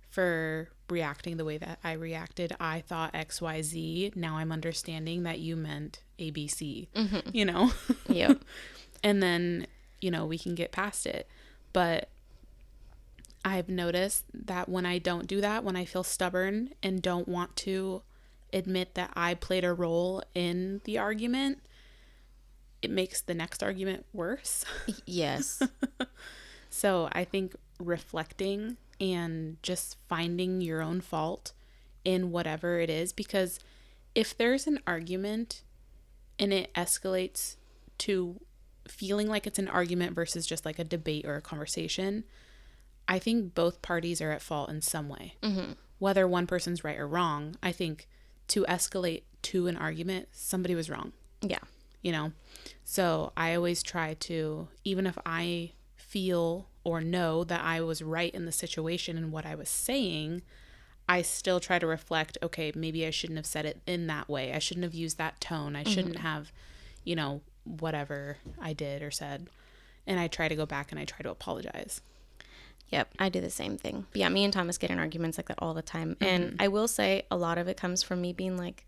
for reacting the way that I reacted. I thought XYZ. Now I'm understanding that you meant ABC, you know? Yep. And then, you know, we can get past it. But I've noticed that when I don't do that, when I feel stubborn and don't want to admit that I played a role in the argument, it makes the next argument worse. Yes. So I think reflecting and just finding your own fault in whatever it is, because if there's an argument and it escalates to feeling like it's an argument versus just like a debate or a conversation, I think both parties are at fault in some way. Whether one person's right or wrong, I think to escalate to an argument, somebody was wrong. Yeah. You know? So I always try to, even if I feel or know that I was right in the situation and what I was saying, I still try to reflect, okay, maybe I shouldn't have said it in that way. I shouldn't have used that tone. I shouldn't have, you know, whatever I did or said. And I try to go back and I try to apologize. Yep, I do the same thing. But yeah, me and Thomas get in arguments like that all the time. And I will say a lot of it comes from me being like,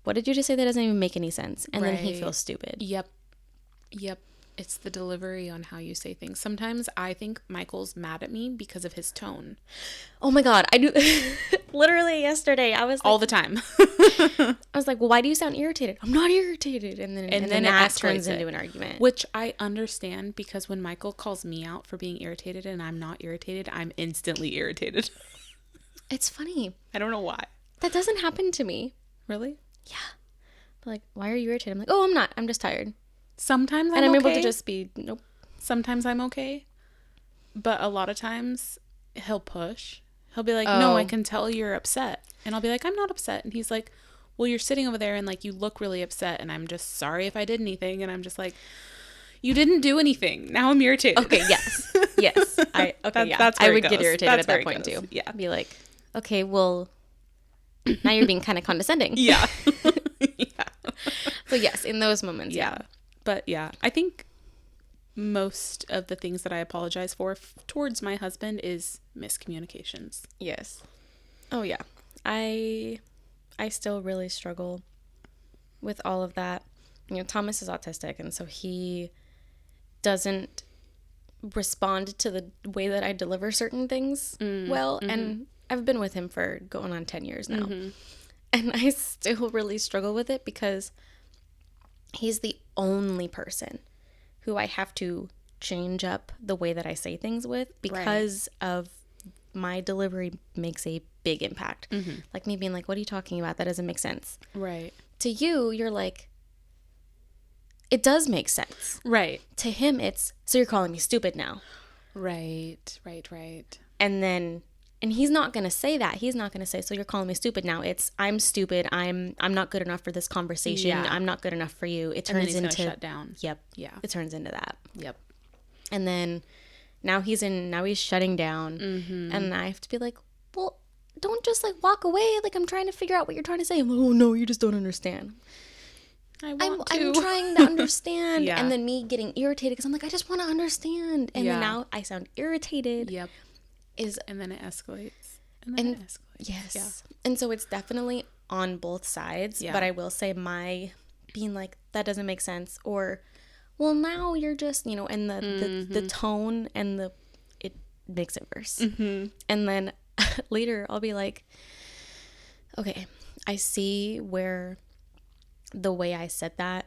what did you just say? That doesn't even make any sense. And then he feels stupid. Yep. It's the delivery on how you say things. Sometimes I think Michael's mad at me because of his tone. Oh my God. I do. Literally yesterday, I was like, all the time. I was like, well, why do you sound irritated? I'm not irritated. And then that turns into an argument. Which I understand, because when Michael calls me out for being irritated and I'm not irritated, I'm instantly irritated. It's funny. I don't know why. That doesn't happen to me. Really? Yeah. Like, why are you irritated? I'm like, oh, I'm not. I'm just tired. Sometimes I'm able to just be, nope. Sometimes I'm okay. But a lot of times he'll push. He'll be like, no, I can tell you're upset. And I'll be like, I'm not upset. And he's like, well, you're sitting over there and like you look really upset. And I'm just sorry if I did anything. And I'm just like, you didn't do anything. Now I'm irritated. Okay, yes. Yes. I would get irritated at that point too. Yeah. I'd be like, okay, well, now you're being kind of condescending. Yeah. Yeah. So yes, in those moments, yeah. But yeah, I think most of the things that I apologize for towards my husband is miscommunications. Yes. Oh yeah. I still really struggle with all of that. You know, Thomas is autistic, and so he doesn't respond to the way that I deliver certain things well. And I've been with him for going on 10 years now. And I still really struggle with it because he's the only person who I have to change up the way that I say things with, because of my delivery makes a big impact. Like me being like, what are you talking about? That doesn't make sense. Right. To you, you're like, it does make sense. Right. To him, it's, so you're calling me stupid now. Right. And he's not going to say that. He's not going to say, so you're calling me stupid now. It's, I'm stupid. I'm not good enough for this conversation. Yeah. I'm not good enough for you. It turns into shut down. Yep. Yeah. It turns into that. Yep. And then now he's shutting down. And I have to be like, well, don't just like walk away. Like, I'm trying to figure out what you're trying to say. I'm like, oh no, you just don't understand. I'm trying to understand. And then me getting irritated because I'm like, I just want to understand. And then now I sound irritated. Yep. And then it escalates. And then it escalates. Yes. Yeah. And so it's definitely on both sides. Yeah. But I will say my being like, that doesn't make sense. Or, well, now you're just, you know, and the tone and it makes it worse. And then later I'll be like, okay, I see where the way I said that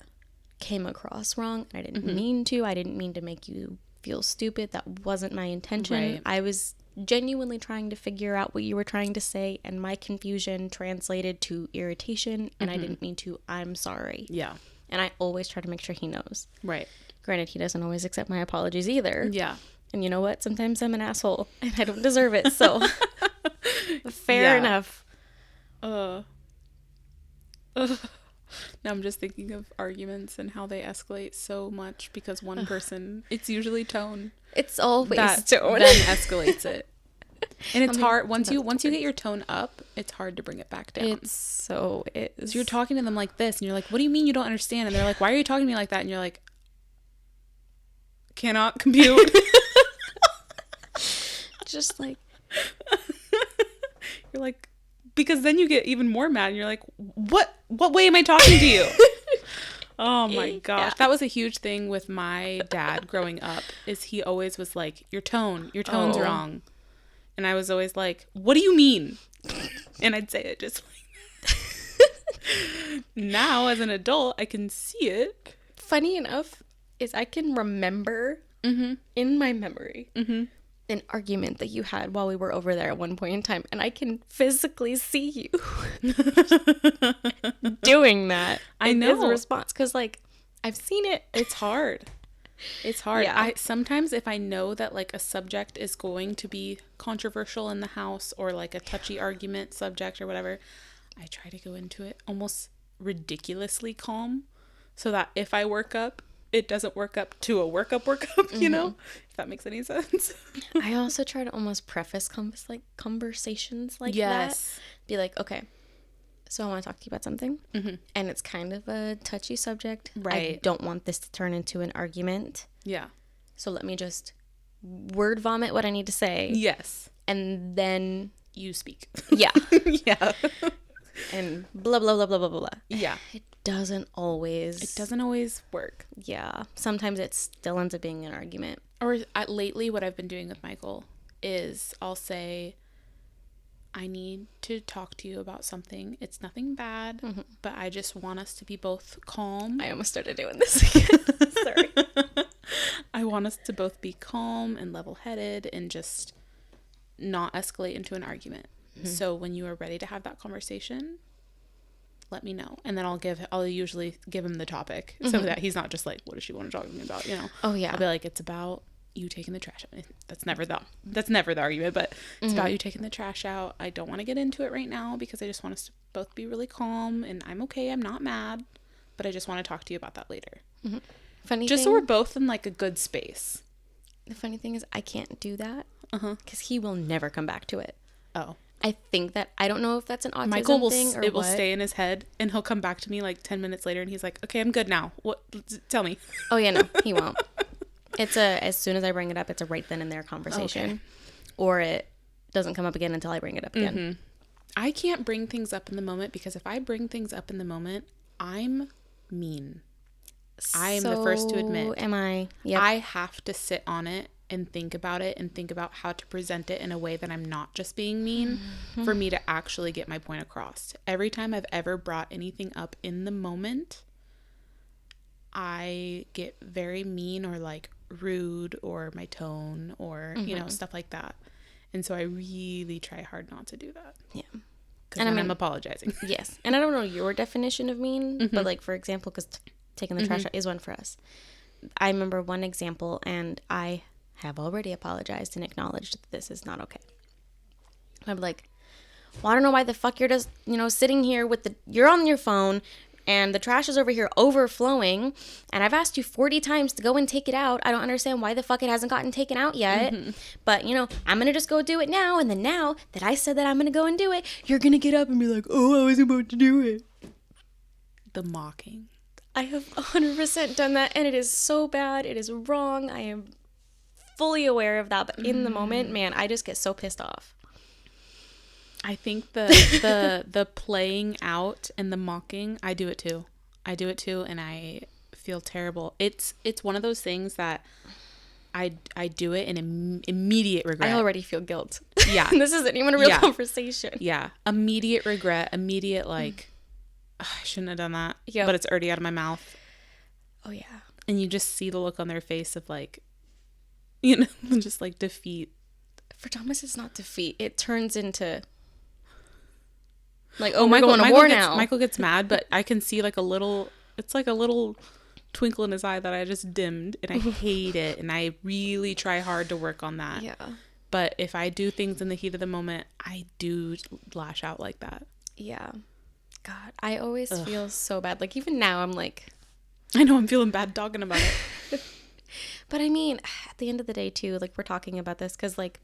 came across wrong. I didn't mean to. I didn't mean to make you feel stupid. That wasn't my intention. Right. I was genuinely trying to figure out what you were trying to say, and my confusion translated to irritation, and I didn't mean to. I'm sorry. Yeah. And I always try to make sure he knows. Right. Granted, he doesn't always accept my apologies either. Yeah. And you know what? Sometimes I'm an asshole, and I don't deserve it, so fair enough. Now I'm just thinking of arguments and how they escalate so much because one person, it's usually tone. It's always tone. Then escalates it. And it's hard once you get your tone up, it's hard to bring it back down. So you're talking to them like this and you're like, what do you mean you don't understand? And they're like, why are you talking to me like that? And you're like, cannot compute. Just like you're like, because then you get even more mad and you're like, what way am I talking to you? Oh my gosh. Yeah. That was a huge thing with my dad growing up, is he always was like, your tone's wrong. And I was always like, what do you mean? And I'd say it just like that. Now as an adult, I can see it. Funny enough is I can remember in my memory an argument that you had while we were over there at one point in time, and I can physically see you doing that. I know. As a response, because like I've seen it. It's hard. It's hard. Yeah. Sometimes if I know that like a subject is going to be controversial in the house, or like a touchy argument subject or whatever, I try to go into it almost ridiculously calm, so that if I work up, it doesn't work up to a work up, you know, if that makes any sense. I also try to almost preface conversations like that. Be like, okay, so I want to talk to you about something, and it's kind of a touchy subject. Right. I don't want this to turn into an argument. Yeah. So let me just word vomit what I need to say. Yes. And then you speak. Yeah. Yeah. And blah, blah, blah, blah, blah, blah. Yeah. It doesn't always work. Yeah. Sometimes it still ends up being an argument. Or lately what I've been doing with Michael is I'll say, I need to talk to you about something. It's nothing bad, but I just want us to be both calm. I almost started doing this again. Sorry. I want us to both be calm and level-headed and just not escalate into an argument. So when you are ready to have that conversation, let me know. And then I'll usually give him the topic so that he's not just like, what does she want to talk to me about? You know? Oh yeah. I'll be like, it's about you taking the trash out. That's never the argument, but it's about you taking the trash out. I don't want to get into it right now because I just want us to both be really calm, and I'm okay. I'm not mad, but I just want to talk to you about that later. So we're both in like a good space. The funny thing is I can't do that because he will never come back to it. Oh. I think that, I don't know if that's an autism thing or it will stay in his head, and he'll come back to me like 10 minutes later and he's like, okay, I'm good now. What? Tell me. Oh yeah, no, he won't. It's as soon as I bring it up, it's a right then and there conversation. Okay. Or it doesn't come up again until I bring it up again. I can't bring things up in the moment, because if I bring things up in the moment, I'm mean. I'm the first to admit. Am I? Yep. I have to sit on it and think about it and think about how to present it in a way that I'm not just being mean for me to actually get my point across. Every time I've ever brought anything up in the moment, I get very mean or like rude, or my tone, or you know, stuff like that. And so I really try hard not to do that. Yeah. And I'm apologizing. Yes. And I don't know your definition of mean, but like, for example, because taking the trash out is one for us. I remember one example, and I have already apologized and acknowledged that this is not okay. I'm like, well, I don't know why the fuck you're just, you know, sitting here with you're on your phone, and the trash is over here overflowing, and I've asked you 40 times to go and take it out. I don't understand why the fuck it hasn't gotten taken out yet. But, you know, I'm going to just go do it now. And then now that I said that I'm going to go and do it, you're going to get up and be like, oh, I was about to do it. The mocking. I have 100% done that, and it is so bad. It is wrong. I am fully aware of that. But in the moment, man, I just get so pissed off. I think the playing out and the mocking, I do it too. And I feel terrible. It's one of those things that I do it in immediate regret. I already feel guilt. Yeah. This isn't even a real conversation. Yeah. Immediate regret. Immediate like, I shouldn't have done that. Yep. But it's already out of my mouth. Oh, yeah. And you just see the look on their face of like, you know, just like defeat. For Thomas, it's not defeat. It turns into... like, oh, we're going to war now. Michael gets mad, but I can see like a little twinkle in his eye that I just dimmed, and I hate it, and I really try hard to work on that. Yeah. But if I do things in the heat of the moment, I do lash out like that. Yeah. God, I always feel so bad. Like, even now, I'm like... I know, I'm feeling bad talking about it. But I mean, at the end of the day, too, like, we're talking about this because, like,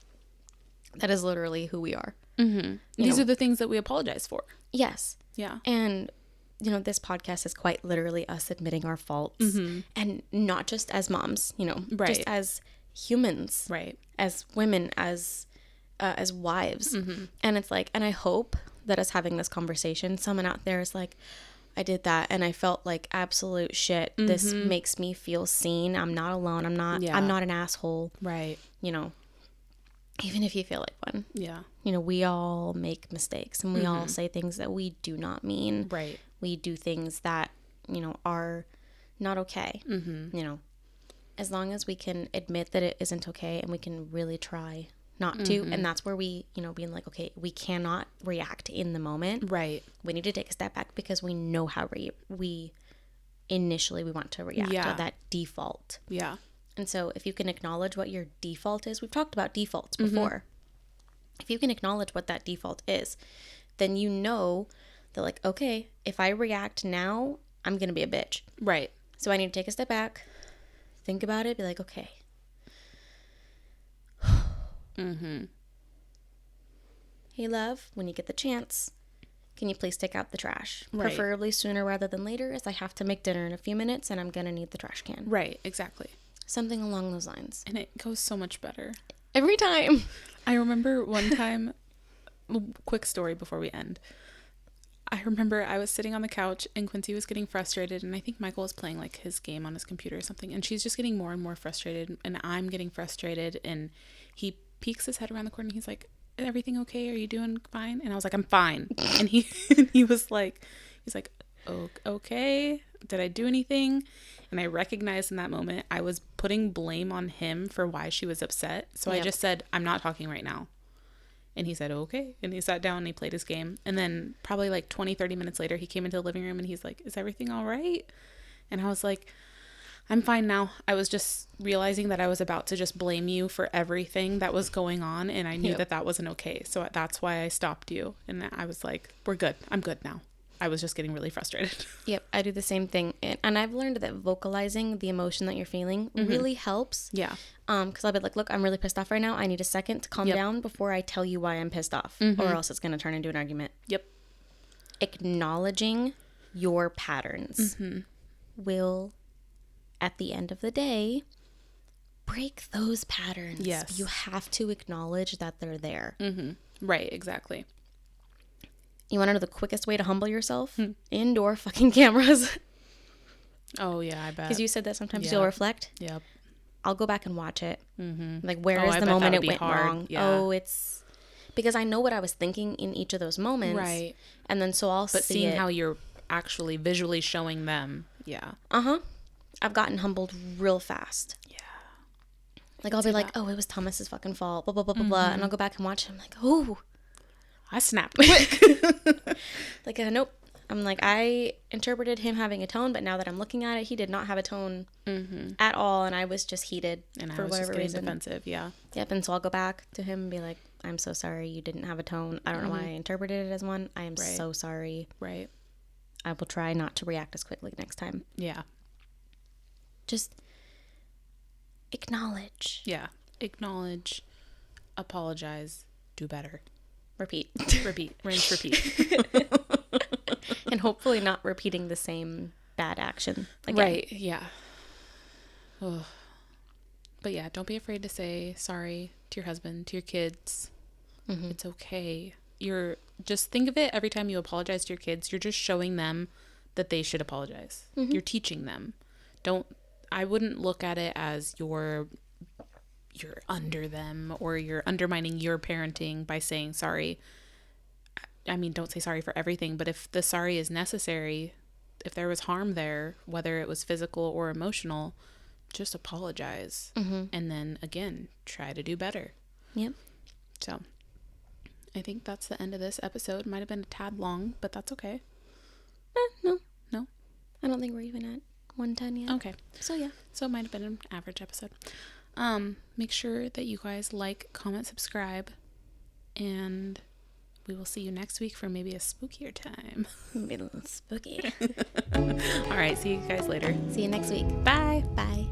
that is literally who we are. Mm-hmm. These are the things that we apologize for. Yes. Yeah. And, you know, this podcast is quite literally us admitting our faults. And not just as moms, you know, just as humans. Right. As women, as wives. And it's like, and I hope that us having this conversation, someone out there is like, I did that and I felt like absolute shit. This makes me feel seen. I'm not alone. I'm not an asshole. Right. You know, even if you feel like one. Yeah. You know, we all make mistakes and we all say things that we do not mean. Right. We do things that, you know, are not okay. You know, as long as we can admit that it isn't okay and we can really try not to. And that's where we, you know, being like, okay, we cannot react in the moment. Right. We need to take a step back because we know how we initially we want to react to that default. Yeah. And so if you can acknowledge what your default is, we've talked about defaults before. If you can acknowledge what that default is, then you know that, like, okay, if I react now, I'm going to be a bitch. Right. So I need to take a step back, think about it, be like, okay. Hey, love, when you get the chance, can you please take out the trash? Right. Preferably sooner rather than later, as I have to make dinner in a few minutes and I'm going to need the trash can. Right, exactly. Something along those lines. And it goes so much better. Every time. I remember one time, quick story before we end. I remember I was sitting on the couch and Quincy was getting frustrated, and I think Michael was playing like his game on his computer or something, and she's just getting more and more frustrated, and I'm getting frustrated, and he peeks his head around the corner and he's like, is everything okay? Are you doing fine? And I was like, I'm fine. And he was like, he's like, oh, okay. Did I do anything? And I recognized in that moment I was putting blame on him for why she was upset. So I just said, I'm not talking right now. And he said, okay. And he sat down and he played his game. And then probably like 20-30 minutes later, he came into the living room and he's like, is everything all right? And I was like, I'm fine now. I was just realizing that I was about to just blame you for everything that was going on. And I knew that wasn't okay. So that's why I stopped you. And I was like, we're good. I'm good now. I was just getting really frustrated. Yep, I do the same thing. And I've learned that vocalizing the emotion that you're feeling really helps. Yeah. Because I'll be like, look, I'm really pissed off right now. I need a second to calm down before I tell you why I'm pissed off. Or else it's going to turn into an argument. Yep. Acknowledging your patterns will, at the end of the day, break those patterns. Yes. You have to acknowledge that they're there. Right, exactly. You want to know the quickest way to humble yourself? Indoor fucking cameras. Oh, yeah, I bet. Because you said that sometimes you'll reflect. Yep. I'll go back and watch it. Like, where is the moment it went wrong? Yeah. Oh, it's... Because I know what I was thinking in each of those moments. Right. And then so I'll see it. But seeing how you're actually visually showing them. Yeah. I've gotten humbled real fast. Yeah. Like, I'll be like, oh, it was Thomas's fucking fault. Blah, blah, blah, blah, blah. And I'll go back and watch it. I'm like, oh... I snapped quick. Like, nope. I'm like, I interpreted him having a tone, but now that I'm looking at it, he did not have a tone at all, and I was just heated and for whatever reason. Defensive, yeah. Yep, and so I'll go back to him and be like, I'm so sorry you didn't have a tone. I don't know why I interpreted it as one. I am so sorry. Right. I will try not to react as quickly next time. Yeah. Just acknowledge. Yeah. Acknowledge, apologize, do better. Repeat. Repeat. Rinse, repeat. And hopefully not repeating the same bad action again. Right. Yeah. Oh. But yeah, don't be afraid to say sorry to your husband, to your kids. Mm-hmm. It's okay. Just think of it every time you apologize to your kids, you're just showing them that they should apologize. Mm-hmm. You're teaching them. I wouldn't look at it as you're under them or you're undermining your parenting by saying sorry. I mean, don't say sorry for everything, but if the sorry is necessary, if there was harm there, whether it was physical or emotional, just apologize. Mm-hmm. And then again, try to do better. Yep. So I think that's the end of this episode. Might have been a tad long, but that's okay. No. I don't think we're even at 110 yet. Okay. So yeah. So it might have been an average episode. Make sure that you guys like, comment, subscribe, and we will see you next week for maybe a spookier time. Maybe a little spooky. All right. See you guys later. See you next week. Bye. Bye.